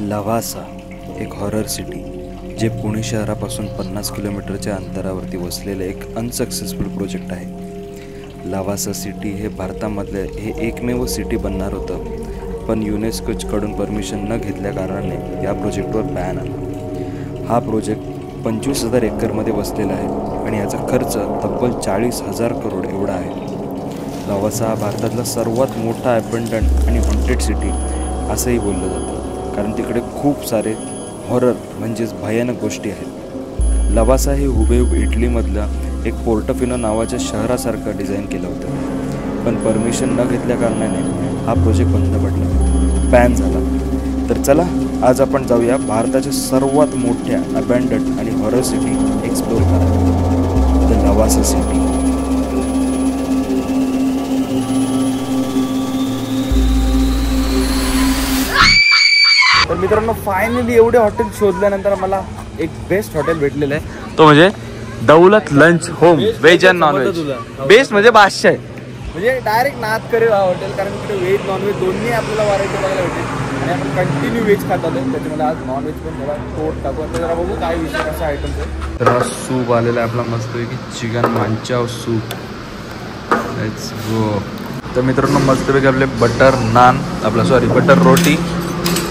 लवासा एक horror city जे पुणे शहरापासून 50 किलोमीटरच्या अंतरावरती वसलेलं एक अनसक्सेसफुल प्रोजेक्ट आहे। लवासा सिटी हे भारतामधले हे एकमेव सिटी बनणार होतं, पण युनेस्कोकडून परमिशन न घेतल्या कारणाने या प्रोजेक्टवर बॅन आला। हा प्रोजेक्ट 25,000 एकरमध्ये वसलेला आहे आणि याचा खर्च तब्बल 40,000 करोड एवढा आहे। लवासा हा भारतातला सर्वात मोठा अबंडंट आणि हॉन्टेड सिटी असंही बोललं जातं, कारण तिकडे खूप सारे हॉरर म्हणजेच भयानक गोष्टी आहेत। लवासा हे हुबेहूब इटलीमधल्या एक पोर्टोफिनो नावाच्या शहरासारखं डिझाईन केलं होतं, पण परमिशन न घेतल्या कारणाने हा प्रोजेक्ट बंद पडला, बॅन झाला। तर चला आज आपण जाऊया भारताच्या सर्वात मोठ्या अबॅन्डन्ड आणि हॉरर सिटी एक्सप्लोर करायला, द लवासा सिटी। तर मित्रांनो फायनली एवढे हॉटेल शोधल्यानंतर मला एक बेस्ट हॉटेल भेटलेलं आहे, तो म्हणजे Daulat lunch home veg and non veg. Best म्हणजे बादशाह आहे, म्हणजे डायरेक्ट नाद करेल हा हॉटेल, कारण इकडे व्हेज नॉन व्हेज दोन्ही आपल्याला व्हरायटी बघायला भेटेल आणि आपण कंटिन्यू व्हेज खात आलो, त्याच्यामध्ये आज नॉन व्हेज पण थोडा तोड टाकू आणि जरा बघू काय विषय कसा आयटम आहे। तर सूप आलेला आहे आपला मस्तपैकी chicken manchow soup, let's go. तर मित्रांनो मस्तपैकी आपले butter naan butter roti,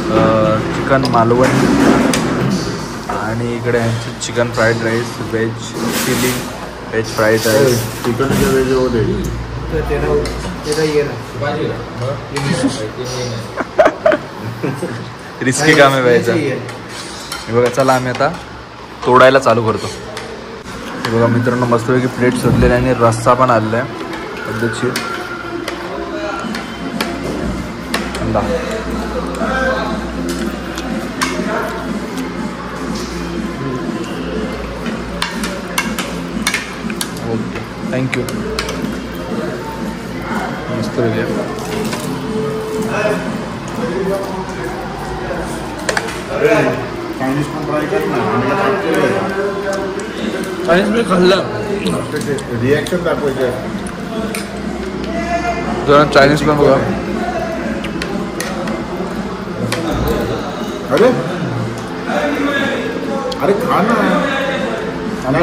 chicken Malvan आणि इकडे chicken fried rice, veg chilli, veg fried rice, chicken veg होते। रिस्की काम आहे व्हायचं। हे बघा, चला आम्ही आता तोडायला चालू करतो। हे बघा मित्रांनो मस्तपैकी प्लेट शोधलेली आणि रस्सा पण आलेला आहे पद्धतशीर। Okay, thank you. मस्त वेगळ्या चायनीज पण ट्राय कर ना, चायनीज मी खाल्लं, रिॲक्शन दाखवायचे। जरा चायनीज पण बघा। अरे अरे खा ना,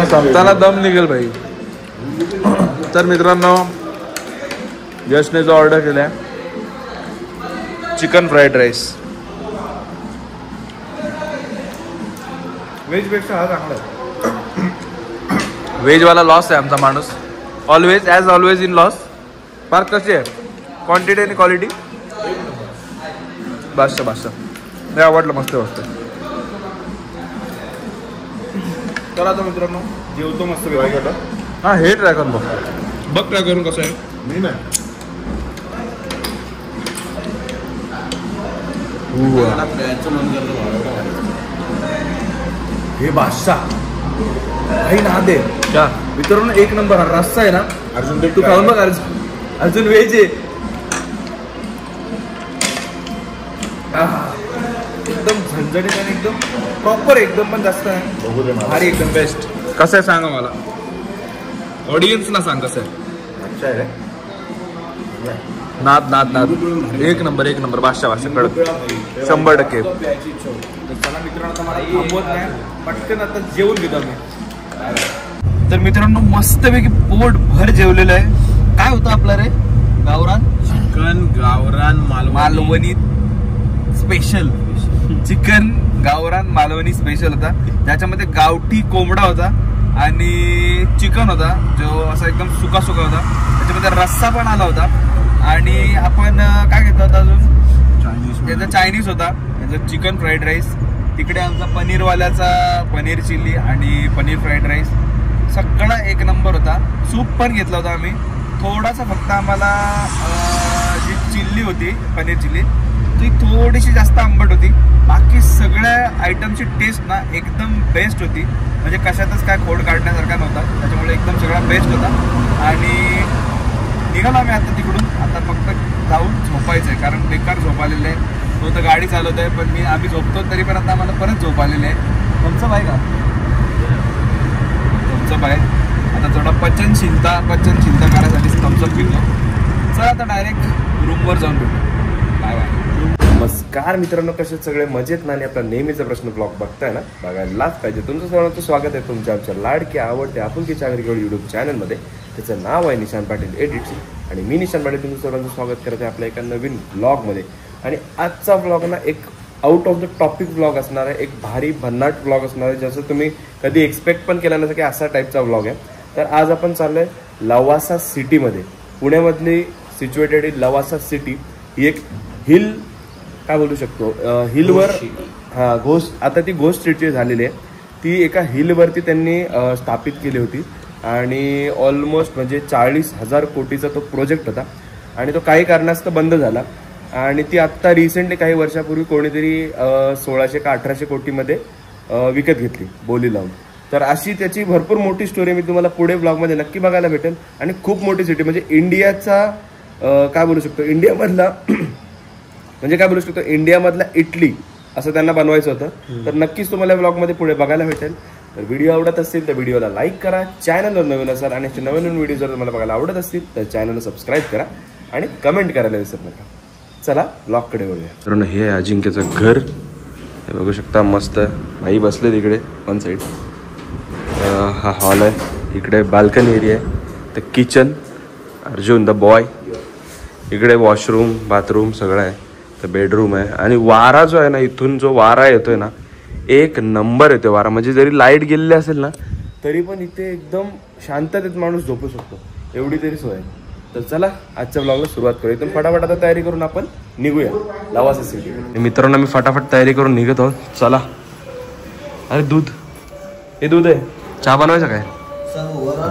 संपताना दम निघेल भाई। तर मित्रांनो यशने जो ऑर्डर केला आहे चिकन फ्राईड राईस, व्हेजपेक्षा हा चांगला आहे। व्हेजवाला लॉस आहे आमचा माणूस, always as always in loss. फार कशी आहे क्वांटिटी आणि क्वालिटी, बादशाह नाही आवडलं, मस्त वाटतं। चला आता मित्रांनो जेवतो मस्त वेगळा। हां हे ट्राय करून बघ ट्राय करून कसं आहे। मी ना हे बादशाह भाई ना दे क्या मित्रांनो, एक नंबर हा रस्सा आहे ना। अर्जुन तू खाऊन बघ, अर्जुन व्हेज आहे, एकदम झणझणीत आणि एकदम प्रॉपर, एकदम पण जास्त आहे बघू दे मला। भारी, एकदम बेस्ट। कसं आहे सांगा मला, ऑडियन्सला सांग कसं आहे। अच्छा आहे रे, नाद नाद नाद, एक नंबर बादशाह कडक 100%। तर चला मित्रांनो, आता मला थांबवत नाही, पटकन आता जेवून घेतो आम्ही। तर मित्रांनो मस्तपैकी पोट भर जेवलेलं आहे। काय होतं आपलं रे, गावरान चिकन गावरान मालवणी स्पेशल, चिकन गावरान मालवणी स्पेशल होता, त्याच्यामध्ये गावठी कोंबडा होता आणि चिकन होता जो असा एकदम सुका होता, त्याच्यामध्ये रस्सा पण आला होता आणि आपण काय घेतलं होतं अजून, त्याचा चायनीज होता, त्याचा चिकन फ्राईड राईस, तिकडे आमचा पनीरवाल्याचा पनीर चिली आणि पनीर फ्राईड राईस, सगळा एक नंबर होता। सूप पण घेतला होता आम्ही, थोडासा फक्त आम्हाला जी चिल्ली होती पनीर चिल्ली ती थोडीशी जास्त आंबट होती, बाकी सगळ्या आयटमची टेस्ट ना एकदम बेस्ट होती, म्हणजे कशातच काय खोड काढण्यासारखा नव्हता, त्याच्यामुळे एकदम सगळा बेस्ट होता। आणि निघालो आम्ही आता तिकडून, आता फक्त जाऊन झोपायचं आहे, कारण बेकार झोप आलेलं आहे। तो तर गाडी चालवत आहे, पण आम्ही झोपतो तरी पण आता आम्हाला परत झोप आलेली आहे। तुमचं बाय का, तुमचं बाय आता थोडा पचन चिंता करायसाठी थम्सअप पितो। चला आता डायरेक्ट रूमवर जाऊन भेटू, बाय बाय। नमस्कार मित्रांनो, कसे सगळे मजेत ना? आणि आपला नेहमीचा प्रश्न ब्लॉग बघताय ना, बघायलाच पाहिजे. तुमचं सर्वांचं स्वागत आहे तुमच्या आमच्या लाडक्या आवडते आपुलकीच्या आगरीकडे यूट्यूब चॅनलमध्ये. त्याचं नाव आहे निशान पाटील एडिट्स आणि मी निशान पाटील तुमचं सर्वांचं स्वागत करत आहे आपल्या एका नवीन ब्लॉगमध्ये. आणि आजचा ब्लॉग ना एक out of the topic blog असणार आहे, एक भारी भन्नाट ब्लॉग असणार आहे, जसं तुम्ही कधी एक्सपेक्ट पण केला नसेल की असा टाईपचा ब्लॉग आहे. तर आज आपण चाललोय लवासा सिटीमध्ये. पुण्यामधली सिच्युएटेड इन लवासा सिटी ही एक हिल काय बोलू शकतो, हिलवर घोस्ट, आता ती घोस्ट सिटी झालेली आहे. ती एका हिलवरती त्यांनी स्थापित केली होती आणि ऑलमोस्ट म्हणजे 40,000 कोटीचा तो प्रोजेक्ट होता आणि तो काही कारणास्तव बंद झाला. आणि ती आत्ता रिसेंटली काही वर्षापूर्वी कोणीतरी 1600 का 1800 कोटीमध्ये विकत घेतली बोली लावून. तर अशी त्याची भरपूर मोठी स्टोरी मी तुम्हाला पुढे ब्लॉगमध्ये नक्की बघायला भेटेल. आणि खूप मोठी सिटी म्हणजे इंडियाचा काय बोलू शकतो, इंडियामधला म्हणजे काय बोलू शकतो, इंडियामधला इटली असं त्यांना बनवायचं होतं. तर नक्कीच तुम्हाला ब्लॉगमध्ये पुढे बघायला भेटेल. तर व्हिडिओ आवडत असतील तर व्हिडिओला लाईक करा, चॅनलवर नवीन असाल आणि असे नवीन नवीन व्हिडिओ जर तुम्हाला बघायला आवडत असतील तर चॅनलला सबस्क्राईब करा आणि कमेंट करायला विसरू नका. चला ब्लॉगकडे वळूया. कारण हे अजिंक्यचं घर हे बघू शकता, मस्त भाई बसले तिकडे वन साईड. हा हॉल आहे, इकडे बाल्कनी एरिया आहे, तर किचन, अर्जुन द बॉय, इकडे वॉशरूम बाथरूम सगळं आहे, तर बेडरूम आहे. आणि वारा जो आहे ना, इथून जो वारा येतोय ना, एक नंबर येतोय वारा. म्हणजे जरी लाईट गेलेली असेल ना तरी पण इथे एकदम शांततेत माणूस झोपू शकतो, एवढी तरी सोय आहे. तर चला आजच्या ब्लॉगला सुरुवात करूया. इथून फटाफट आता तयारी करून आपण निघूया लवासा सिटी. मित्रांनो मी फटाफट तयारी करून निघत आहोत. चला. अरे दूध, हे दूध आहे. चहा बनवायचं काय?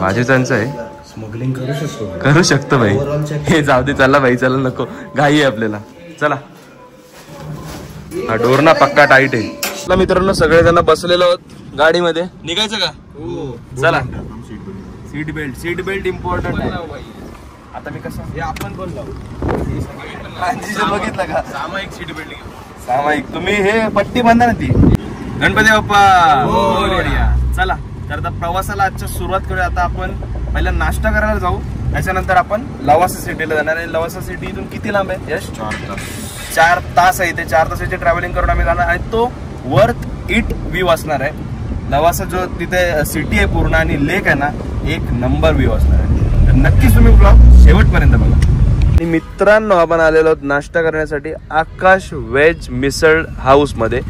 भाजीचं आहे. स्मगलिंग करू शकतो भाई. हे जाऊ दे, चला भाई, चला, नको घाई आहे आपल्याला. चला. हा डोर ना पक्का टाईट आहे. मित्रांनो सगळेजण बसलेलो आहोत गाडीमध्ये. निघायचं का? चला. सीट बेल्ट इम्पॉर्टंट आहे. आता मी कसं आपण पण बघितलं का सामायिक सीट बेल्ट सामायिक, तुम्ही हे पट्टी बांधा ना ती. गणपती बाप्पा. चला तर आता प्रवासाला आजच्या सुरुवात करूया. आता आपण पहिला नाश्ता करायला जाऊ, त्याच्यानंतर आपण लवासा सिटीला जाणार आहे. लवासा सिटी इथून किती लांब आहे यश? 4 तास आहे. ते 4 तासाची ट्रॅव्हलिंग करून आम्ही जाणार आणि तो वर्थ इट व्ह्यू असणार आहे. लवासा जो तिथे सिटी आहे पूर्ण आणि लेक आहे ना, एक नंबर व्ह्यू असणार आहे. तर नक्कीच तुम्ही ब्लॉग शेवटपर्यंत बघा. आणि मित्रांनो आपण आलेलो आहोत नाश्ता करण्यासाठी आकाश व्हेज मिसळ हाऊस मध्ये.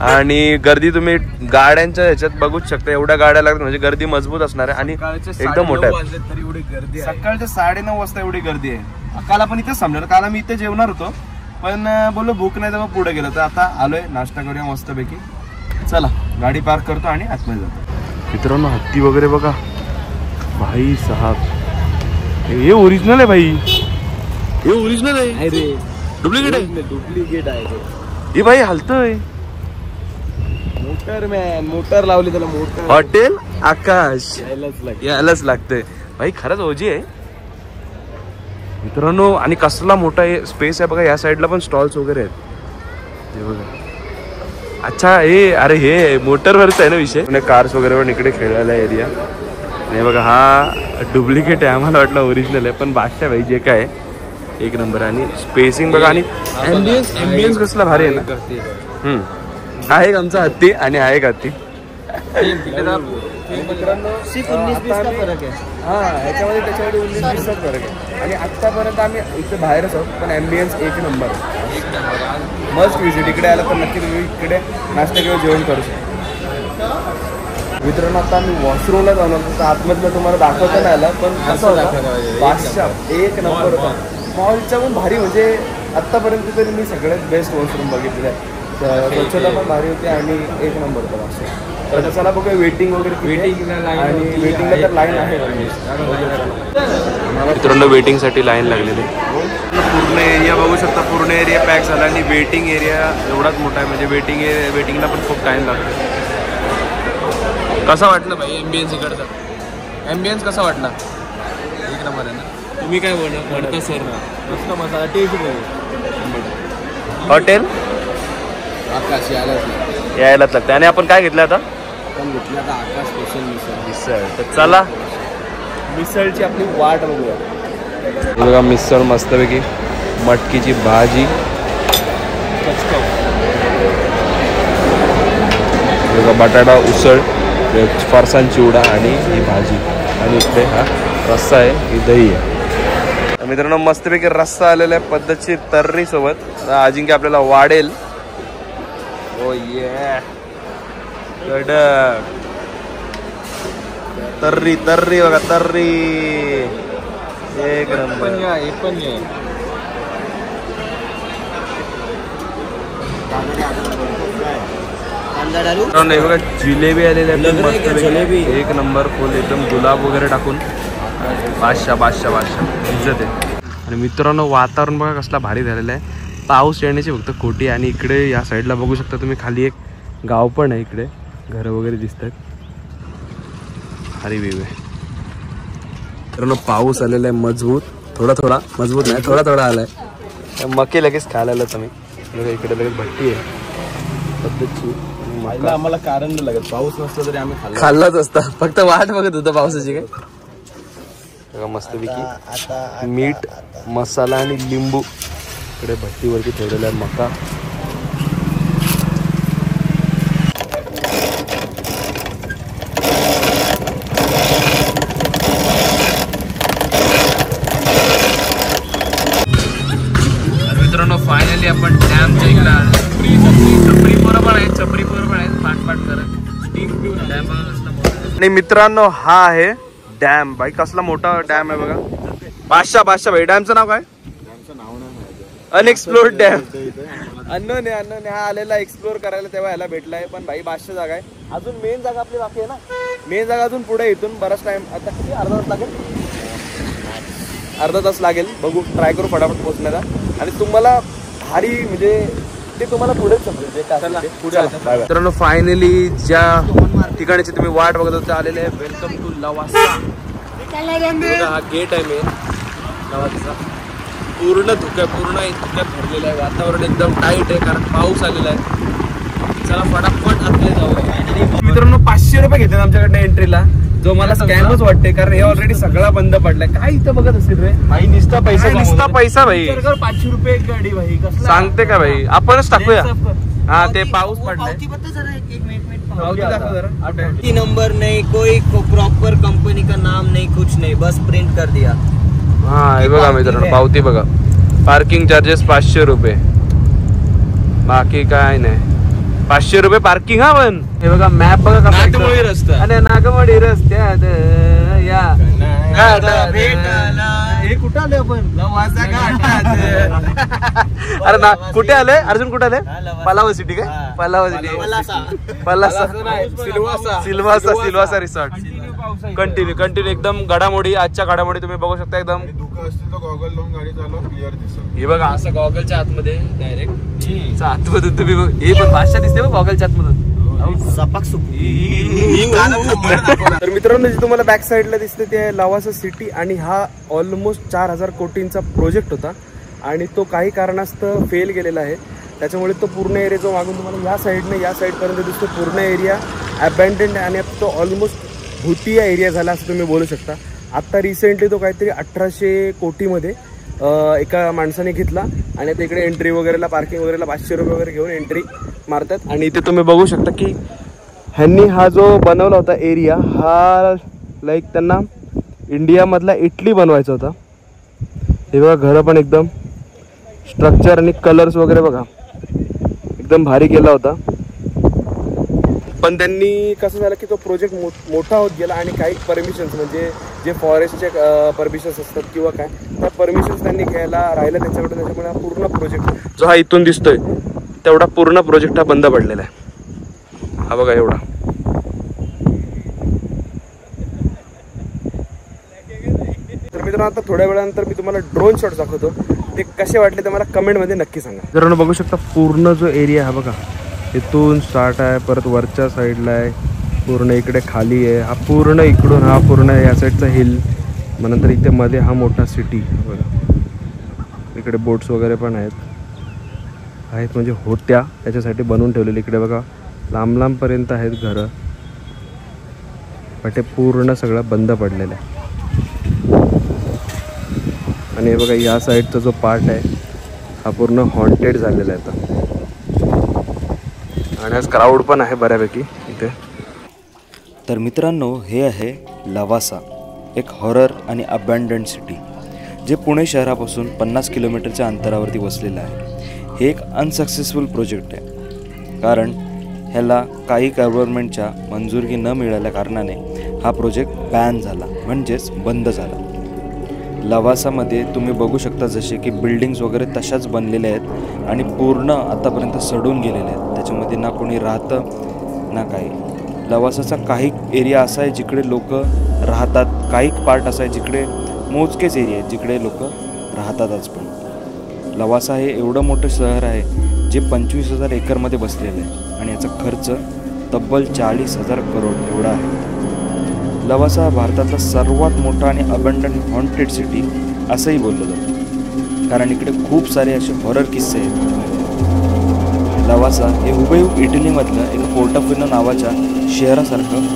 आणि गर्दी तुम्ही गाड्यांच्या ह्याच्यात बघूच शकता, एवढ्या गाड्या लागतात म्हणजे गर्दी मजबूत असणार आहे आणि एकदम मोठ्या आहे. सकाळच्या 9:30 वाजता एवढी गर्दी आहे. काल आपण इथेच थांबलो. काल आम्ही इथे जेवणार होतो पण बोललो भूक नाही तर मग पुढे गेलो. तर आता आलोय, नाश्ता करूया मस्तपैकी. चला गाडी पार्क करतो आणि आतमध्ये जातो. मित्रांनो हत्ती वगैरे बघा भाई साहब, हे ओरिजिनल आहे भाई. हे ओरिजिनल आहे, डुप्लिकेट आहे? डुप्लिकेट आहे हे भाई हलतोय. मोटर लावली त्याला. मोटर हॉटेल आकाश यायलाच लागतंय भाई, खरंच ओजी आहे मित्रांनो. आणि कसला मोठा स्पेस आहे बघा. या साईडला पण स्टॉल्स वगैरे आहेत, हे बघा. अच्छा हे, अरे हे मोटरवरच आहे ना विषय. कार्स वगैरे पण इकडे खेळायला एरिया. नाही बघा, हा डुप्लिकेट आहे, आम्हाला वाटलं ओरिजिनल आहे, पण बादशाह भाई जे काय एक नंबर. आणि स्पेसिंग बघा आणि ॲम्बियन्स कसला भारी आहे ना. हा एक आमचा हत्ती आणि हा एक हत्ती. ह्याच्यामध्ये त्याच्यामध्ये 19-20 फरक आहे. आणि आत्तापर्यंत आम्ही इथे बाहेरच आहोत पण ॲम्बियन्स एक नंबर आहे. Must visit. इकडे आला तर नक्की तुम्ही इकडे नाश्ता किंवा जेवण करू शकता. मित्रांनो आता आम्ही वॉशरूमला जाऊन होतो, तर आतमधलं तुम्हाला दाखवता नाही आला पण असं होता बादशाह एक नंबर होता. मॉलच्या पण भारी, म्हणजे आत्तापर्यंत तरी मी सगळ्यात बेस्ट वॉशरूम बघितलेलं आहे. स्वच्छता पण भारी होती आणि एक नंबर होता बादशाह. तर चला बघूया वेटिंग वगैरे. आणि वेटिंगला तर लाईन आहे. मित्रांनो वेटिंगसाठी लाईन लागलेली. पूर्ण एरिया बघू शकता, पूर्ण एरिया पॅक झाला आणि वेटिंग एरिया एवढाच मोठा आहे. म्हणजे वेटिंगला पण खूप टाईम लागतो. कसा वाटलं भाई ॲम्बियन्स इकडचा? ॲम्बियन्स कसा वाटला? एक नंबर आहे ना. तुम्ही काय बोलता सर? मस्त मसाला टेस्ट हॉटेल आकाश यायलाच लागतं. आणि आपण काय घेतलं आता? आपण घेतलं आता आकाश स्पेशल मिसळ. तर चला मिसळची आपली वाट बघूया. बघा मिसळ मस्तपैकी, मटकीची भाजी, बघा बटाटा उसळ, फरसाण चिवडा आणि ही भाजी, आणि इकडे हा रस्सा आहे, ही दही आहे. मित्रांनो मस्तपैकी रस्सा आलेला आहे पद्धतशीर तर्री सोबत. अजिंक्य आपल्याला वाढेल. ओ ये कडक तर्री तर्री बघा तर्री एक नंबर. नाही बघा जिलेबी आलेली आहे जिलेबी एक नंबर फुल एकदम गुलाब वगैरे टाकून बादशाह बादशाह बादशाह इज्जत आहे. आणि मित्रांनो वातावरण बघा कसला भारी झालेलं आहे. पाऊस येण्याची फक्त खोटी. आणि इकडे या साईडला बघू शकता तुम्ही खाली एक गाव पण आहे. इकडे घरं वगैरे दिसत आहेत. भारी व्ह्यू आहे. मित्रांनो पाऊस आलेला आहे मजबूत. थोडा थोडा मजबूत नाही थोडा थोडा आलाय. मके लगेच खायला आलं तुम्ही. इकडे लगेच भट्टी आहे पद्धतची. आम्हाला कारण नाही लागत. पाऊस नसला तरी आम्ही खाल्लाच असता. फक्त वाट बघत होतं पावसाची. काय मस्तपैकी मीठ मसाला आणि लिंबू इकडे भट्टीवरती ठेवलेला आहे. मका मित्रांनो फायनली आपण डॅमच्या इकडे आलो. छपरी पोरं पण आहेत. छपरी पोरं पण आहेत पाठ करत. आणि मित्रांनो हा आहे डॅम. बाई कसला मोठा डॅम आहे बघा. बादशाह बादशाह भाई डॅमचं नाव काय? Unexplored dam. अननोन हा आलेला एक्सप्लोर करायला तेव्हा याला भेटलाय. पण भाई बादशाह जागा आहे. अजून मेन जागा आपली बाकी आहे ना. मेन जागा अजून पुढे इथून बराच टाइम. आता किती अर्धा तास लागेल. अर्धा तास लागेल. बघू ट्राय करू फटाफट पोहोचण्याचा. आणि तुम्हाला भारी म्हणजे ते तुम्हाला पुढेच समजेल. मित्रांनो फायनली ज्या ठिकाणीची तुम्ही वाट बघत होता आलेले आहे. Welcome to Lavasa. हा गेट आहे मेन लवासाचा. पूर्ण धुक्यात भरलेला आहे. वातावरण एकदम टाईट आहे कारण पाऊस आलेला आहे. चला फटाफट आतमध्ये जाऊ. मित्रांनो 500 रुपये घेतात आमच्याकडनं एंट्रीला. जो मला स्कॅमच वाटते कारण हे ऑलरेडी सगळा बंद पडलाय. काय इथं बघत असेल रे भाई. निस्ता पैसा भाई. 500 रुपये एक गाडी भाई. सांगते का भाई आपणच टाकूया. हा ते पाऊस पडलाय. नंबर नहीं कोई प्रॉपर कंपनी का नाम नहीं कुछ नहीं बस प्रिंट कर दिया. हा हे बघा मित्रांनो पावती बघा. पार्किंग चार्जेस 500 रुपये. बाकी काय नाही. 500 रुपये पार्किंग. हा पण हे बघा मॅप बघा कसा रस्ता. आणि नागमोडी रस्त्यात या हे कुठं आले आपण अरे ना कुठे आले अर्जुन कुठे आले. पलाव सिटी काय पलाव सिटी पलासा सिल्वासा रिसॉर्ट. कंटिन्यू एकदम घडामोडी. आजच्या घडामोडी तुम्ही बघू शकता एकदम. हे बघा असं गॉगलच्या आतमध्ये डायरेक्ट आतमधून तुम्ही हे पण भाषा दिसते बघ गॉगलच्या आतमधून. तर मित्रांनो जे तुम्हाला बॅक साईडला दिसते ते लवासा सिटी. आणि हा ऑलमोस्ट 4000 कोटींचा प्रोजेक्ट होता. आणि तो काही कारणास्तव फेल गेलेला आहे. त्याच्यामुळे तो पूर्ण एरिया जो मागून तुम्हाला या साईडपर्यंत दिसतो पूर्ण एरिया अबॅन्डन्ड. आणि तो ऑलमोस्ट भुतिया एरिया झाला असं तुम्ही बोलू शकता. आत्ता रिसेंटली तो काहीतरी 1800 कोटीमध्ये एका माणसाने घेतला. आणि आता इकडे एंट्री वगैरेला पार्किंग वगैरेला 500 रुपये वगैरे घेऊन एंट्री मारतात. आणि इथे तुम्ही बघू शकता की ह्यांनी हा जो बनवला होता एरिया हा लाईक त्यांना इंडियामधला इटली बनवायचा होता. हे बघा घरं पण एकदम स्ट्रक्चर आणि कलर्स वगैरे बघा एकदम भारी केला होता. पण त्यांनी कसं झालं की तो प्रोजेक्ट मोठा होत गेला. आणि काही परमिशन्स म्हणजे जे फॉरेस्टचे परमिशन्स असतात किंवा काय त्या परमिशन्स त्यांनी घ्यायला राहिलं त्यांच्याकडे. त्याच्यामुळे हा पूर्ण प्रोजेक्ट जो हा इथून दिसतोय तेवढा पूर्ण प्रोजेक्ट हा बंद पडलेला आहे. हा बघा एवढा. तर मित्रांनो आता थोड्या वेळानंतर मी तुम्हाला ड्रोन शॉट दाखवतो. ते कसे वाटले ते मला कमेंटमध्ये नक्की सांगा. मित्रांनो बघू शकता पूर्ण जो एरिया हा बघा इथून स्टार्ट आहे. परत वरच्या साईडला आहे. पूर्ण इकडे खाली आहे. हा पूर्ण इकडून हा पूर्ण या साईडचा हिल. मग नंतर इथे मध्ये हा मोठा सिटी बघा. इकडे बोट्स वगैरे पण आहेत म्हणजे होत्या त्याच्यासाठी बनवून ठेवलेली. इकडे बघा लांब लांबपर्यंत आहेत घरं. पण ते पूर्ण सगळं बंद पडलेलं आहे. आणि हे बघा या साईडचा जो पार्ट आहे हा पूर्ण हॉन्टेड झालेला आहे. आता आणि आज क्राऊड पण आहे बऱ्यापैकी इथे. तर मित्रांनो, हे आहे लवासा, एक हॉरर आणि अबॅन्डन्ड सिटी जे पुणे शहरापासून 50 किलोमीटरच्या अंतरावरती वसलेलं आहे. हे एक अनसक्सेसफुल प्रोजेक्ट आहे, कारण ह्याला काही गव्हर्नमेंटच्या मंजुरी न मिळाल्या कारणाने हा प्रोजेक्ट बॅन झाला, म्हणजेच बंद झाला. लवासामध्ये तुम्ही बघू शकता जसे की बिल्डिंग्स वगैरे तशाच बनलेल्या आहेत आणि पूर्ण आतापर्यंत सडून गेलेल्या आहेत. त्याच्यामध्ये ना कोणी राहतं ना काही. लवासाचा काही एरिया असा आहे जिकडे लोक राहतात, काही पार्ट असा आहे जिकडे मोजकेच एरिया आहेत जिकडे लोक राहतातच. पण लवासा हे एवढं मोठं शहर आहे जे 25,000 एकरमध्ये बसलेलं आहे आणि याचा खर्च तब्बल 40,000 करोड एवढा आहे. लवासा हा भारतातला सर्वात मोठा आणि अबंडंट हॉन्टेड सिटी असंही बोललं जातं, कारण इकडे खूप सारे असे हॉरर किस्से आहेत. लवासा हे हुबेहूब इटलीमधलं एक पोर्टोफिनो नावाच्या शहरासारखं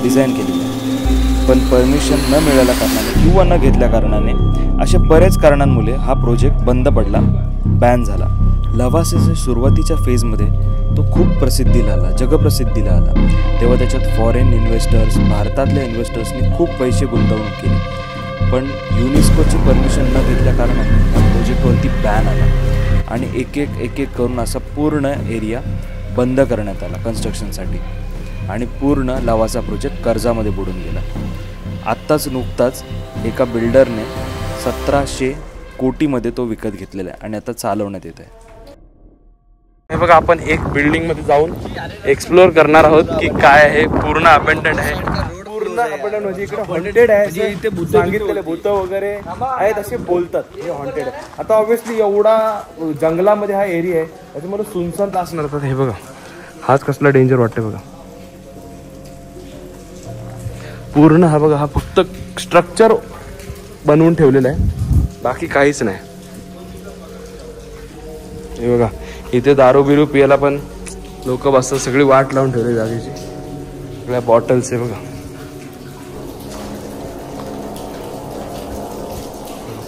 डिझाईन केलेलं आहे, पण परमिशन न मिळाल्या कारणाने किंवा न घेतल्या कारणाने अशा बऱ्याच कारणांमुळे हा प्रोजेक्ट बंद पडला, बॅन झाला. लवासाच्या सुरुवातीच्या फेजमध्ये तो खूप प्रसिद्धीला आला, जगप्रसिद्धीला आला. तेव्हा त्याच्यात फॉरेन इन्व्हेस्टर्स, भारतातल्या इन्व्हेस्टर्सनी खूप पैसे गुंतवणूक केली, पण युनेस्कोची परमिशन न घेतल्या कारणाने हा प्रोजेक्टवरती बॅन आला आणि एक एक करून असा पूर्ण एरिया बंद करण्यात आला कन्स्ट्रक्शनसाठी आणि पूर्ण लवासा प्रोजेक्ट कर्जामध्ये बुडून गेला. आत्ताच नुकताच एका बिल्डरने 1700 कोटीमध्ये तो विकत घेतलेला आहे आणि आता चालवण्यात येत आहे. हे बघा, आपण एक बिल्डिंग मध्ये जाऊन एक्सप्लोर करणार आहोत की काय आहे. पूर्ण अबंडंट आहे, पूर्ण अबंडंट म्हणजे इकडे हॉन्टेड आहे. इथे सांगितलेले भूत वगैरे आहेत असे बोलतात, हे हॉन्टेड आहे. आता ऑब्व्हियसली एवढा जंगलामध्ये हा एरिया आहे, त्याच्यामुळे सुनसान असणार. तर हे बघा, हाच कसला डेंजर वाटते बघा. पूर्ण हा बघा, हा फक्त स्ट्रक्चर बनवून ठेवलेलं आहे, बाकी काहीच नाही. हे बघा, इथे दारू बिरू पियाला पण लोक बसतात, सगळी वाट लावून ठेवली जागेची. सगळ्या बॉटल्स आहे बघा,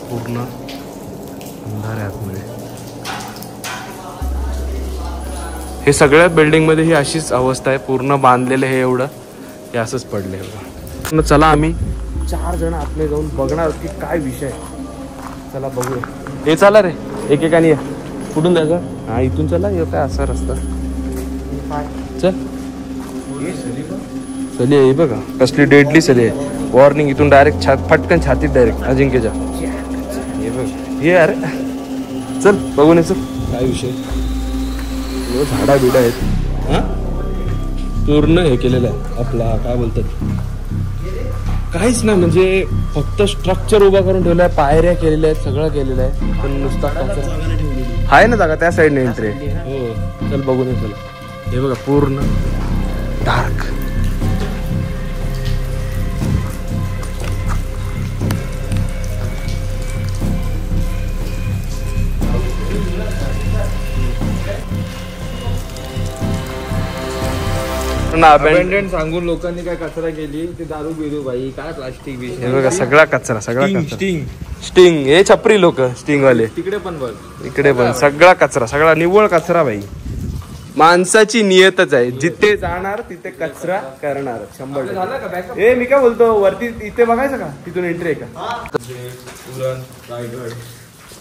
पूर्ण अंधार आहे आतमध्ये. हे सगळ्या बिल्डिंग मध्ये ही अशीच अवस्था आहे, पूर्ण बांधलेलं हे एवढं हे असंच पडले बघा. चला आम्ही 4 जण आतमध्ये जाऊन बघणार की काय विषय आहे. चला बघूया. हे चला रे, एकेकाने या. कुठून जायचं? हा, इथून चला. हे काय असा रस्ता. चल, चली आहे बघा, कसली डेडली चली आहे. वॉर्निंग, इथून डायरेक्ट फटकन छातीत डायरेक्ट अजिंक्यच्या. हे बघ, हे अरे चल बघून ये. चल, काय विषय. झाडा बिडा आहेत, हा पूर्ण हे केलेलं आहे. आपला काय बोलतात, काहीच नाही, म्हणजे फक्त स्ट्रक्चर उभा करून ठेवलं आहे, पायऱ्या केलेल्या आहेत, सगळं केलेलं आहे, पण नुसता आहे ना जागा त्या साईडने एंट्री. हो, चल बघून ये. चला, हे बघा पूर्ण डार्क. अबंडंट सांगून लोकांनी काय कचरा केली, ते दारू बिरू भाई, काय प्लास्टिक बिश. हे बघा, सगळा कचरा, सगळा स्टिंग. हे छपरी लोक स्टिंग वाले तिकडे पण बघ, इकडे पण सगळा कचरा, सगळा निव्वळ कचरा भाई. माणसाची नियतच आहे, जिथे जाणार तिथे कचरा करणार 100%. हे मी काय बोलतो, वरती इथे बघायचं का, तिथून एंट्री आहे का.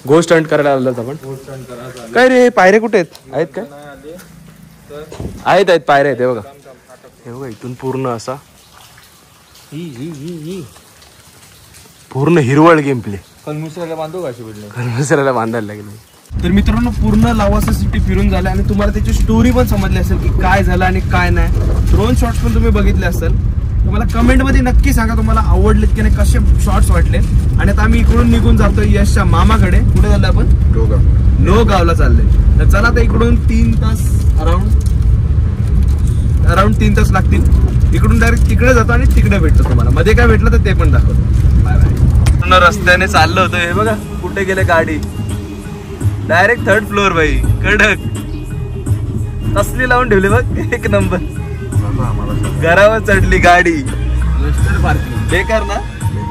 घोस्ट हंट करायला आलो आपण. काय रे, पायरे कुठे आहेत काय? आहेत पायऱ्या आहेत. हे बघा, हे बघा, इथून पूर्ण असा पूर्ण हिरवळ गेम प्ले. कन्मुसऱ्याला बांधू का अशी बिल्डिंग, कन्मुसऱ्याला बांधायला लागेल. तर मित्रांनो, पूर्ण लवासा सिटी फिरून झालं आणि तुम्हाला त्याची स्टोरी पण समजली असेल की काय झालं आणि काय नाही. ड्रोन शॉट्स पण तुम्ही बघितले असेल. तुम्हाला कमेंट मध्ये नक्की सांगा तुम्हाला आवडलेत की नाही, कसे शॉट्स वाटले. आणि आता आम्ही इकडून निघून जातोय यशच्या मामाकडे. कुठे चाललोय आपण? लोहगावला चाललोय. तर चला, आता इकडून 3 तास अराउंड 3 तास लागतील. इकडून डायरेक्ट तिकडे जातो आणि तिकडे भेटतो तुम्हाला. मध्ये काय भेटलं तर ते पण दाखवतो. Bye bye. पूर्ण रस्त्याने चाललं होतं. हे बघा कुठे गेले गाडी, डायरेक्ट 3rd फ्लोअर भाई, कडक तसली लावून ठेवली बघ, 1 नंबर. घरावर चढली गाडी, बेकार ना.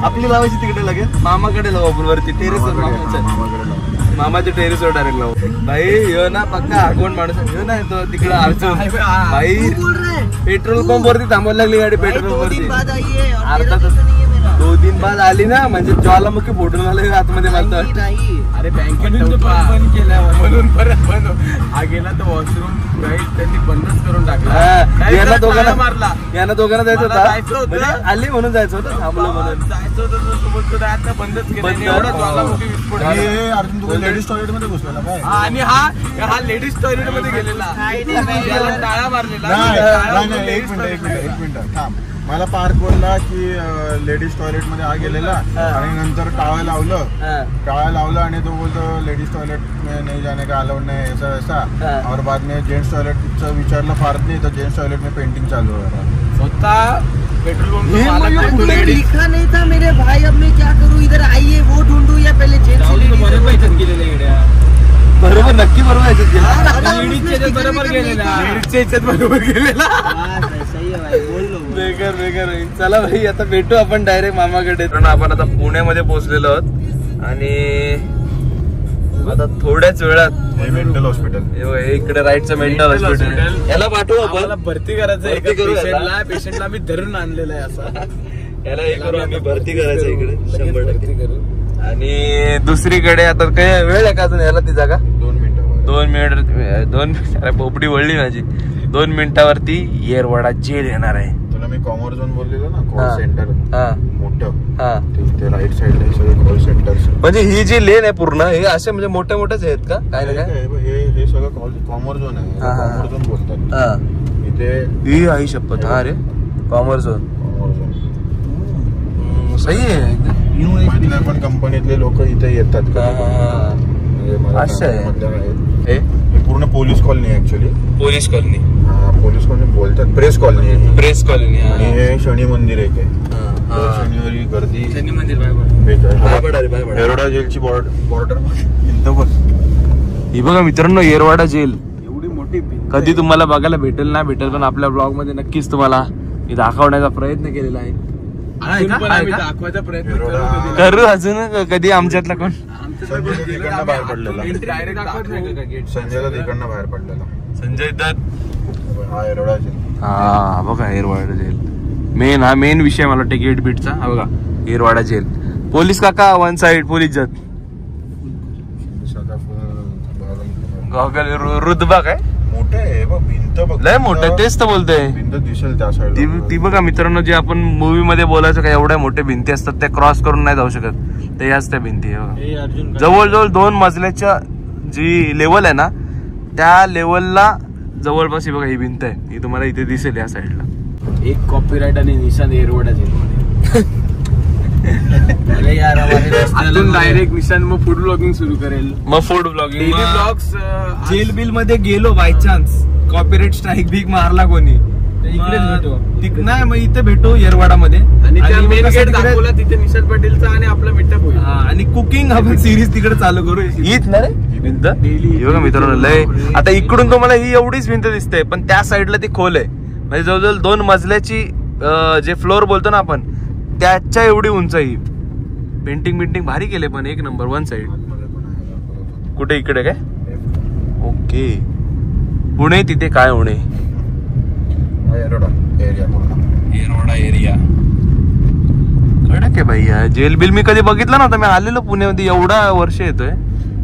आपली लावायची तिकडे लगेच, मामाकडे लावू आपण वरती टेरेसवर. मामाच्या टेरेसवर डायरेक्ट लावू. भाई यो ना पक्का अकाउंट माणूस यो ना तो तिकडे अर्जुन भाई पेट्रोल पंप वरती थांबायला लागली गाडी. पेट्रोल वरती अर्धा तास 2 दिन बाद आली ना म्हणजे ज्वालामुखी फोटो आले आतमध्ये मला. अरे बँकेत बंद केला म्हणून परत बंद हा गेला तो वॉशरूम त्यांनी बंदच करून टाकला. यांना दोघांना जायचं होतं आली म्हणून जायचं होतं थांबलं म्हणून जायचं होतं आता बंदच केलं. एवढा ज्वालामुखी विस्फोट अर्जुन तू लेडीज टॉयलेट मध्ये घुसलेला काय? आणि हा लेडीज टॉयलेट मध्ये गेलेला टाळा मारलेला. एक मिनिट थांब. मला पार्क बोलला की लेडीज टॉयलेट मध्ये आ गेलेला आणि नंतर टाळा लावलं आणि तो बोलतो लेडीज टॉयलेट में नहीं जाने का अलाउड नहीं ऐसा वैसा. और बाद में जेंट्स टॉयलेट विचारलं फार नहीं तो जेंट्स टॉयलेट में पेंटिंग चालू हो रहा. स्वतः पेट्रोल लिखा नहीं था मेरे भाई. अब मैं क्या करूँ? इधर आइए वो ढूंढू या पहले बरोबर नक्की बरोबर गेलेला. बेकार चला भाई आता भेटू आपण डायरेक्ट मामाकडे. आपण आता पुण्यामध्ये पोहोचलेलो आहोत आणि आता थोड्याच वेळात मेंटल हॉस्पिटल इकडे राईटचं मेंटल हॉस्पिटल याला पाठवू आपण. भरती करायचं पेशंटला आम्ही धरून आणलेलं आहे असा. याला हे करू आम्ही भरती करायचं इकडे 100% करू. आणि दुसरीकडे आता काय वेळ आहे का अजून याला ती जागा? 2 मिनिट अरे पोपडी वळली माझी. 2 मिनिटावरती येरवाडा जेल येणार आहे. तुला मी कॉमर झोन बोललेलो ना कॉल सेंटर मोठं ते राईट साइडला सगळे कॉल सेंटर. म्हणजे ही जी लेन आहे पूर्ण हे असे म्हणजे मोठे मोठेच आहेत का काय ना काय? हे सगळं कॉमर झोन आहे. कॉमर झोन बोलतात इथे. ही आई शपथ. हा रे कॉमर झोन सही आहे. पण कंपनीतले लोक इथे येतात का? असं आहे. हे पूर्ण police colony actually. Police colony बोलतात प्रेस कॉलनी. आणि हे शनी मंदिर एक आहे. शनिवारी गर्दी. शनी मंदिर येरवडा जेलची बॉर्डर. ही बघा मित्रांनो येरवाडा जेल एवढी मोठी. कधी तुम्हाला बघायला भेटेल ना भेटेल पण आपल्या ब्लॉग मध्ये नक्कीच तुम्हाला मी दाखवण्याचा प्रयत्न केलेला आहे. दाखवायचा प्रयत्न करू अजून कधी आमच्यातला कोण संजयला बाहेर पडलेला. संजयला तिकडनं बाहेर पडलेला. संजय दत्त. हा येरवडा जेल. हा बघा येरवाडा जेल मेन विषय मला वाटतं गेट बीटचा. हा बघा येरवाडा जेल. पोलीस काका 1 साइड पोलीस जात रुद्बा काय मोठं आहे भिंत लय मोठं. तेच तर बोलतोय भिंत दिसेल त्या साईड. ती बघा मित्रांनो जे आपण मूवी मध्ये बोलायचं का एवढ्या मोठ्या भिंती असतात त्या क्रॉस करून नाही जाऊ शकत. ते याच त्या भिंती जवळजवळ 2 मजल्याच्या जी लेवल आहे ना त्या लेवलला जवळपास ही बघा ही भिंत आहे. ही तुम्हाला इथे दिसेल या साईडला. एक कॉपीराइट आणि निशांत येरवडा जेल. डायरेक्ट निशांत मग फूड ब्लॉगिंग सुरू करेल. मग food blogging daily blogs. Jail bill मध्ये गेलो by chance copyright strike big मारला कोणी इकडेच नाही मग इथे भेटू येरवाडा मध्ये. आणि मेन गेट दाखवला तिथे निशांत पाटीलचा आणि आपला मिटअप होईल. आणि कुकिंग आपण सिरीज तिकडे चालू करू. हीच ना रे भिंत बघा मित्रांनो लय. आता इकडून तुम्हाला ही एवढीच भिंत दिसते पण त्या साईडला ती खोल आहे. म्हणजे जवळजवळ 2 मजल्याची जे फ्लोअर बोलतो ना आपण त्याच्या एवढी उंचाई. पेंटिंग भारी केले पण एक नंबर 1 साइड. कुठे इकडे काय? ओके पुणे तिथे काय होणे. येरवडा एरिया कडक आहे भाई. जेल बिल मी कधी बघितलं नव्हतं. मी आलेलो पुण्यामध्ये एवढा वर्ष येतोय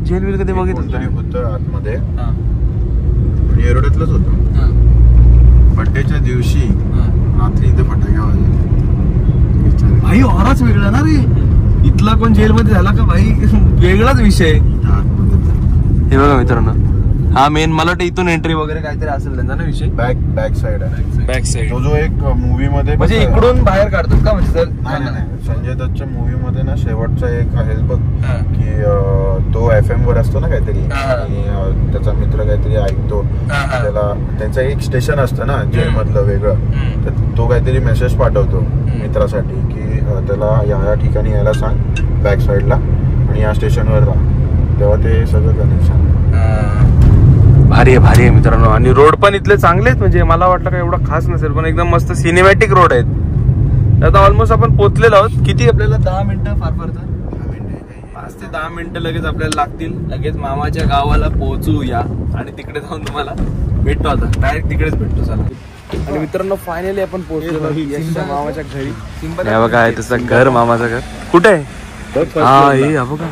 जेल बिल कधी बघितलं होतं आतमध्ये. येरवड्यातलंच होतं. बड्डेच्या दिवशी रात्री इथे फटाके वाजले. भाई औराच वेगळा ना रे. इथला कोण जेल मध्ये झाला का भाई वेगळाच विषय. हे बघा मित्रांनो हा मेन मला वाटतं इथून एंट्री वगैरे काहीतरी असेल त्यांचा ना विषय. बॅक साइड आहे. बॅक साइड तो जो एक मूवी मध्ये म्हणजे इकडून बाहेर काढतो का म्हणजे नाही संजय दत्तच्या मूवी मध्ये ना शेवटचा एक आहे बघ की तो FM वर असतो ना काहीतरी आणि त्याचा मित्र काहीतरी ऐकतो त्याला. त्यांचं एक स्टेशन असतं ना जेल मधलं वेगळं तर तो काहीतरी मेसेज पाठवतो मित्रासाठी की त्याला या ठिकाणी यायला सांग बॅक साइडला आणि या स्टेशनवर राहा. तेव्हा ते सगळं कनेक्शन. भारी आहे मित्रांनो. आणि रोड पण इथले चांगले आहेत. म्हणजे मला वाटलं का एवढा खास नसेल पण एकदम मस्त सिनेमॅटिक रोड आहेत. आता ऑलमोस्ट आपण पोहोचलेलो आहोत. किती आपल्याला 10 मिनिटं फार तर 5 ते 10 मिनिटं लगेच आपल्याला लागतील. लगेच मामाच्या गावाला पोहोचूया आणि तिकडे जाऊन तुम्हाला भेटतो. आता डायरेक्ट तिकडेच भेटतो. चला. आणि मित्रांनो फायनली आपण पोहोचलो यशच्या मामाच्या घरी. हे बघा आहे तसं घर, मामाचं घर कुठे आहे? हा हे बघा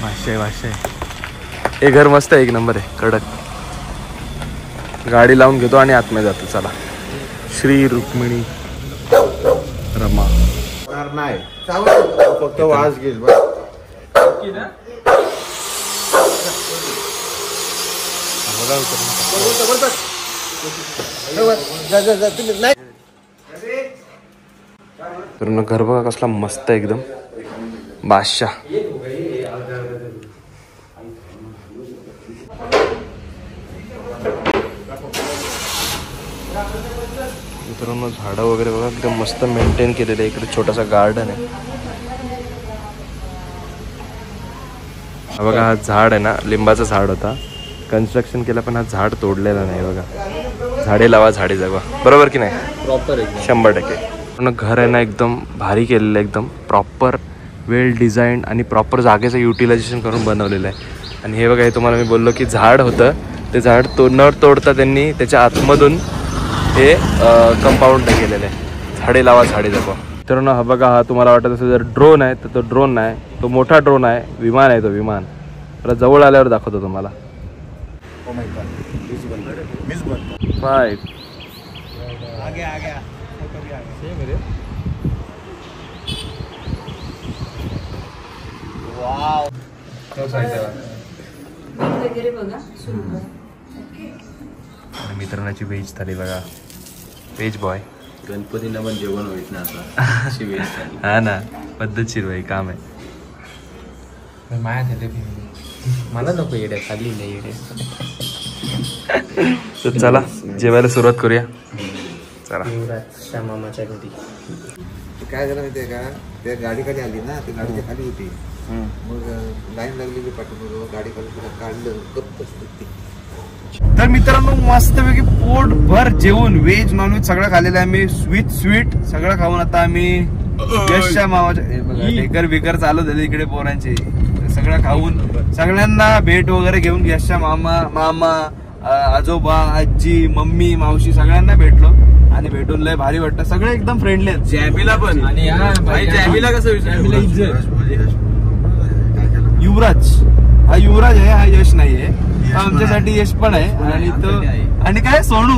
भाषा आहे. हे घर मस्त आहे, एक नंबर आहे, कडक. गाडी लावून घेतो आणि आतमध्ये जातो. चला. श्री रुक्मिणी रमा. नाही फक्त वास घेईल बस. घर बघा कसला मस्त आहे एकदम. बादशाह. मित्रांनो झाडं वगैरे बघा एकदम मस्त मेंटेन केलेलं आहे. इकडे छोटासा गार्डन आहे. बघा हा झाड आहे ना, लिंबाचं झाड होता, कन्स्ट्रक्शन केलं पण हा झाड तोडलेला नाही. बघा झाडे लावा झाडे जगवा, बरोबर की नाही? प्रॉपर 100%. पण घर आहे ना एकदम भारी केलेलं आहे, एकदम प्रॉपर वेल डिझाईन आणि प्रॉपर जागेचं युटिलायझेशन करून बनवलेलं आहे. आणि हे बघा, हे तुम्हाला मी बोललो की झाड होतं, ते झाड न तोडता त्यांनी त्याच्या आतमधून हे कंपाऊंड केलेलं आहे. झाडे लावा झाडे जगवा. तर ना हा बघा, हा तुम्हाला वाटत असेल जर ड्रोन आहे तर तो ड्रोन नाही, तो मोठा ड्रोन आहे, विमान आहे. तो विमान तर जवळ आल्यावर दाखवतो तुम्हाला. 5 आणि मित्रांची व्हेज थाली बघा. Veg boy. गणपतीला पण जेवण होईल ना आता. हा ना, पद्धतशीर भाई काम आहे. मला नको येड्या, खाली नाही येड्या. तर चला जेवायला सुरुवात करूया. चला. युवराजच्या मामाच्या घरी. काय झालं माहितीये का, त्या गाडी खाली आली ना, ती गाडीच्या खाली होती. मग लाईन लागलेली पाठवून गाडी खाली काढलं. तर मित्रांनो मस्तपैकी पोटभर जेवण, व्हेज नॉनव्हेज सगळं खाल्लेलं आहे आम्ही. स्वीट सगळं खाऊन आता आम्ही यशच्या मामाच्या ढेकर बिकर चालू झाले इकडे पोरांचे. सगळं खाऊन सगळ्यांना भेट वगैरे घेऊन यशच्या मामा आजोबा आजी मम्मी मावशी सगळ्यांना भेटलो आणि भेटून लय भारी वाटतं. सगळे एकदम फ्रेंडली आहेत. जॅबीला पण. आणि जॅबीला कसं युवराज, हा युवराज आहे, हा यश नाहीये. आमच्यासाठी यश पण आहे. आणि तो आणि काय सोनू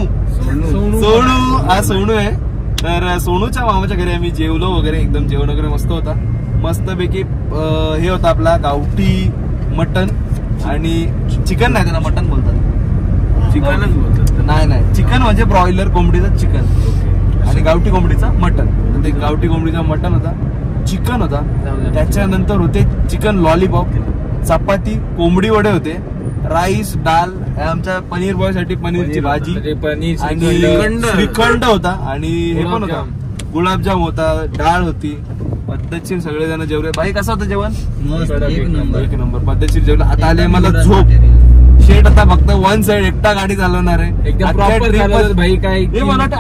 हा सोनू आहे. तर सोनूच्या मामाच्या घरी आम्ही जेवलो वगैरे, एकदम जेवण वगैरे मस्त होता. मस्तपैकी हे होता आपला गावठी मटन आणि चिकन. नाही त्याला मटन बोलतात, चिकनच बोलतात. नाही चिकन म्हणजे ब्रॉयलर कोंबडीचं चिकन आणि गावठी कोंबडीचा मटन. ते गावठी कोंबडीचा मटन होता, चिकन होता. त्याच्यानंतर होते चिकन लॉलीपॉप, चपाती, कोंबडी वडे होते, राईस, डाल, आमच्या पनीर बॉय साठी पनीरची भाजी आणि श्रीखंड होता आणि हे पण होता गुलाबजाम होता, डाळ होती. पद्धतशीर सगळेजण जेवले. भाई कसं होतं जेवण? एक नंबर पद्धतशीर जेवलं. आता आले मला झोप. शेट आता फक्त वन साइड एकटा गाडी चालवणार आहे. भाई काय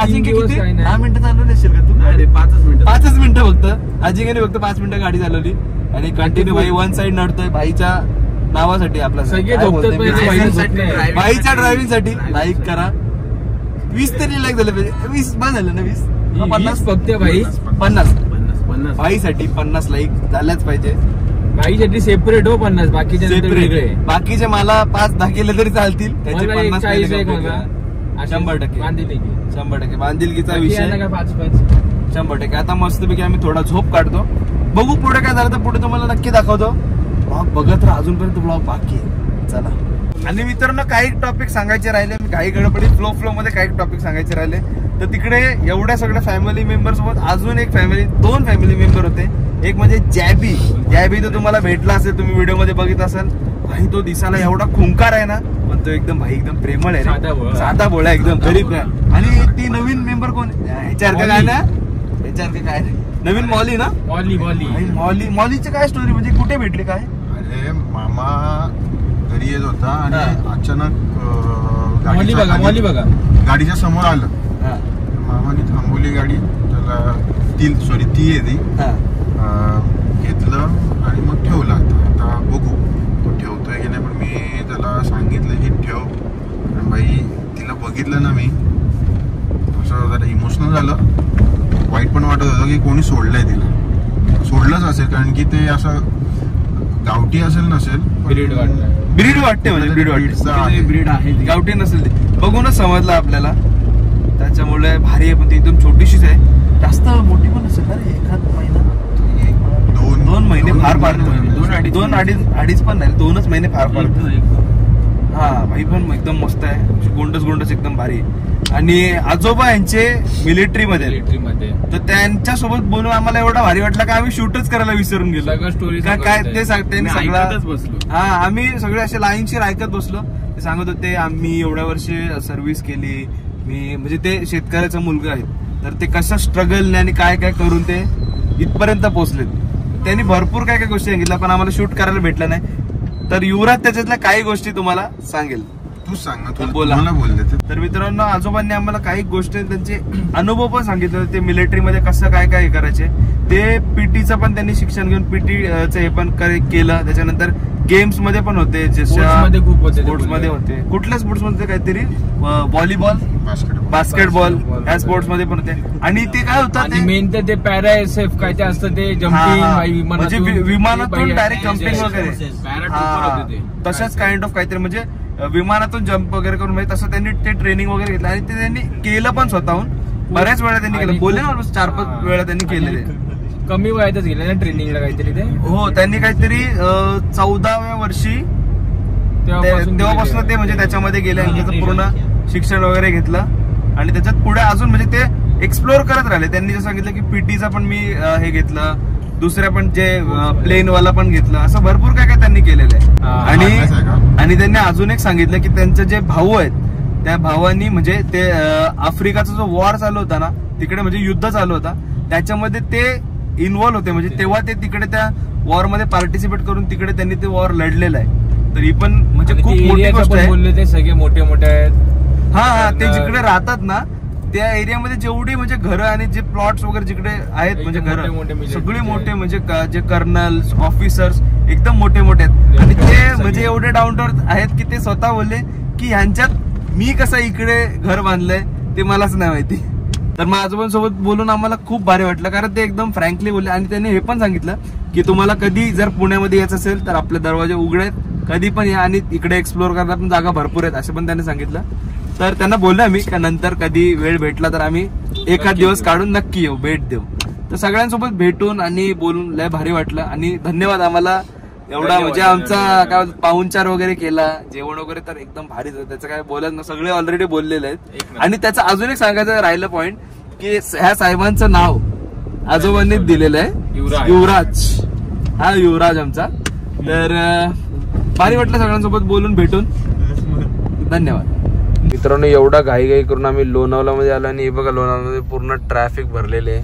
अजिंक्य किती 10 मिनिटं चालवली असेल का तू? 5 मिनिटं फक्त. अजिंक्यने फक्त 5 मिनिटं गाडी चालवली आणि कंटिन्यू भाई वन साइड नडतोय. भाईच्या नावासाठी आपला भाईच्या ड्रायव्हिंग साठी लाईक करा. 20 तरी लाईक झाले पाहिजे. 20 बस झालं ना? 20 50 फक्त भाई 50 भाईसाठी 50 लाईक झाल्याच पाहिजे. भाईसाठी सेपरेट हो 50, बाकीचे वेगळे. बाकीचे मला 5-10 केले तरी चालतील. त्याचे 50 100% बांधिलकीचा विषय 100%. आता मस्तपैकी आम्ही थोडा झोप काढतो. बघू पुढे काय झालं तर पुढे तुम्हाला नक्की दाखवतो. ब्लॉग बघत राहा, अजूनपर्यंत ब्लॉग बाकी आहे. चला. आणि मित्रांनो काही टॉपिक सांगायचे राहिले. मी काही गडबडीत फ्लो मध्ये काही टॉपिक सांगायचे राहिले. तर तिकडे एवढ्या सगळ्या फॅमिली मेंबर सोबत अजून एक 2 फॅमिली मेंबर होते. एक म्हणजे जॅबी तर तुम्हाला भेटला असेल, तुम्ही व्हिडिओ मध्ये बघित असाल. भाई तो दिसायला एवढा खुंकार आहे ना, पण तो एकदम भाई एकदम प्रेमळ आहे, साधा भोळा एकदम गरीब. आणि ती नवीन मेंबर कोण? ह्याच्यासारखं काय ना, ह्याच्यासारखं काय नवीन मॉली ना? मॉलीची काय स्टोरी म्हणजे कुठे भेटली काय? अरे मामा घरी येत होता आणि अचानक गाडीच्या समोर आलं. मामाने थांबवली गाडी. त्याला ती येते घेतलं आणि मग ठेवलं. आता बघू तो ठेवतोय की नाही, पण मी त्याला सांगितलं की ठेव. आणि बाई तिला बघितलं ना मी, असं जरा इमोशनल झालं, वाईट पण वाटत होतं की कोणी सोडलंय तिला. सोडलंच असेल, कारण की ते असं गावठी असेल नसेल, ब्रीड वाटते म्हणजे ब्रीड आहे गावठी नसेल ते बघूनच समजलं आपल्याला. त्याच्यामुळे भारी आहे, पण ती एकदम छोटीशीच आहे, जास्त मोठी पण नसेल ना. एखाद महिना 2 महिने फार फार 2-2.5 पण नाही, 2च महिने फार फार. हा भाई पण एकदम मस्त आहे, गोंडस एकदम भारी. आणि आजोबा यांचे मिलिटरी मध्ये तर त्यांच्यासोबत बोलून आम्हाला एवढा भारी वाटला की आम्ही शूटच करायला विसरून गेलो. काय ते सांगते सगळं. हा आम्ही सगळे असे लाईनशीर ऐकत बसलो. ते सांगत होते आम्ही एवढ्या वर्षे सर्व्हिस केली, मी म्हणजे ते शेतकऱ्याचा मुलगा आहे, तर ते कसं स्ट्रगल आणि काय काय करून ते इथपर्यंत पोहोचलेत. त्यांनी भरपूर काय काय गोष्टी सांगितल्या, पण आम्हाला शूट करायला भेटलं नाही. तर युवराज त्याच्यातल्या काही गोष्टी तुम्हाला सांगेल. तू सांग ना, बोला बोलले. तर मित्रांनो, आजोबांनी आम्हाला काही गोष्टी त्यांचे अनुभव पण सांगितले. ते मिलिटरीमध्ये कसं काय काय करायचे, ते पीटीचं पण त्यांनी शिक्षण घेऊन पीटीचं हे पण केलं. त्याच्यानंतर गेम्स मध्ये पण होते, स्पोर्ट्स मध्ये होते. कुठल्या स्पोर्ट्स मध्ये काहीतरी व्हॉलीबॉल, बास्केटबॉल या स्पोर्ट्स मध्ये पण होते. आणि ते काय होतं, मेन तर ते पॅरा एसएफ काय ते असतं, ते जम्पिंग म्हणजे विमानातून डायरेक्ट जम्पिंग वगैरे तशाच काइंड ऑफ काहीतरी, म्हणजे विमानातून जम्प वगैरे करून, म्हणजे तसं त्यांनी ते ट्रेनिंग वगैरे घेतलं. आणि ते त्यांनी केलं पण स्वतःहून, बऱ्याच वेळा त्यांनी केलं. बोलले ना 4-5 वेळा त्यांनी केलेले. कमी वयातच गेले ना ट्रेनिंगला काहीतरी ते. हो, त्यांनी काहीतरी 14व्या वर्षी तेव्हापासून ते म्हणजे त्याच्यामध्ये गेले आणि त्याचं पूर्ण शिक्षण वगैरे घेतलं. आणि त्याच्यात पुढे अजून म्हणजे ते एक्सप्लोर करत राहिले. त्यांनी जे सांगितलं की पीटीचा पण मी हे घेतलं, दुसऱ्या पण जे प्लेन वाला पण घेतलं, असं भरपूर काय काय त्यांनी केलेलं आहे. आणि त्यांनी अजून एक सांगितलं की त्यांचे जे भाऊ आहेत, त्या भावांनी म्हणजे ते आफ्रिकाचा जो वॉर चालू होता ना, तिकडे म्हणजे युद्ध चालू होता, त्याच्यामध्ये ते इन्व्हॉल्व होते. म्हणजे तेव्हा ते तिकडे त्या वॉर मध्ये पार्टिसिपेट करून तिकडे त्यांनी ते वॉर लढलेलं आहे. तर ही पण म्हणजे खूप मोठी गोष्ट आहे. बोलले ते सगळे मोठे मोठे आहेत. हा, ते जिकडे राहतात ना त्या एरियामध्ये जेवढी म्हणजे घरं आणि जे प्लॉट्स वगैरे जिकडे आहेत, म्हणजे घरं सगळे मोठे, म्हणजे जे कर्नल्स, ऑफिसर्स एकदम मोठे मोठे आहेत. आणि ते म्हणजे एवढे डाऊन टू अर्थ आहेत की ते स्वतः बोलले की ह्यांच्यात मी कसं इकडे घर बांधलंय ते मलाच नाही माहिती. तर मग आजोबांसोबत बोलून आम्हाला खूप भारी वाटलं, कारण ते एकदम फ्रँकली बोलले. आणि त्यांनी हे पण सांगितलं की तुम्हाला कधी जर पुण्यामध्ये यायचं असेल तर आपले दरवाजे उघडे आहेत, कधी पण या आणि इकडे एक्सप्लोर करण्यात पण जागा भरपूर आहेत, असं पण त्यांनी सांगितलं. तर त्यांना बोललो आम्ही का नंतर कधी वेळ भेटला तर आम्ही एखाद दिवस काढून नक्की येऊ, भेट देऊ. तर सगळ्यांसोबत भेटून आणि बोलून लय भारी वाटलं. आणि धन्यवाद आम्हाला एवढा म्हणजे आमचा काय पाहुणचार वगैरे केला, जेवण वगैरे तर एकदम भारी. त्याचं काय बोलायचं, सगळे ऑलरेडी बोललेले आहेत. आणि त्याचं अजून एक सांगायचं राहिलं पॉइंट की ह्या साहेबांचं नाव आजोबांनीच दिलेलं आहे, युवराज. हा युवराज आमचा. तर भारी वाटलं सगळ्यांसोबत बोलून भेटून. धन्यवाद मित्रांनो. एवढा घाई करून आम्ही लोणावळा मध्ये आलो आणि हे बघा लोणावळा पूर्ण ट्रॅफिक भरलेले आहे.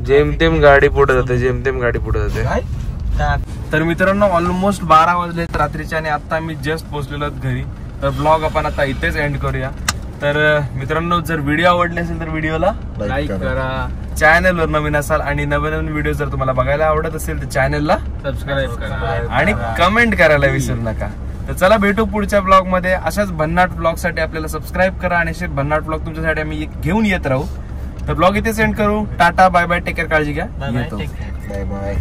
जेमतेम गाडी पुढे जाते. तर मित्रांनो, ऑलमोस्ट 12 वाजलेत रात्रीचे आणि आता आम्ही जस्ट पोहोचलेलो आहोत घरी. तर ब्लॉग आपण आता इथेच एंड करूया. तर मित्रांनो, जर व्हिडिओ आवडले असेल तर व्हिडिओला लाईक करा, चॅनलवर नवीन असाल आणि नवीन व्हिडिओ जर तुम्हाला बघायला आवडत असेल तर चॅनलला सबस्क्राईब करा आणि कमेंट करायला विसरू नका. तर चला भेटू पुढच्या ब्लॉग मध्ये. अशाच भन्नाट ब्लॉग साठी आपल्याला सबस्क्राईब करा आणि असे भन्नाट ब्लॉग तुमच्यासाठी आम्ही घेऊन येत राहू. तर ब्लॉग इथे सेंड करू. Tata, bye bye, take care, काळजी घ्या. Bye bye.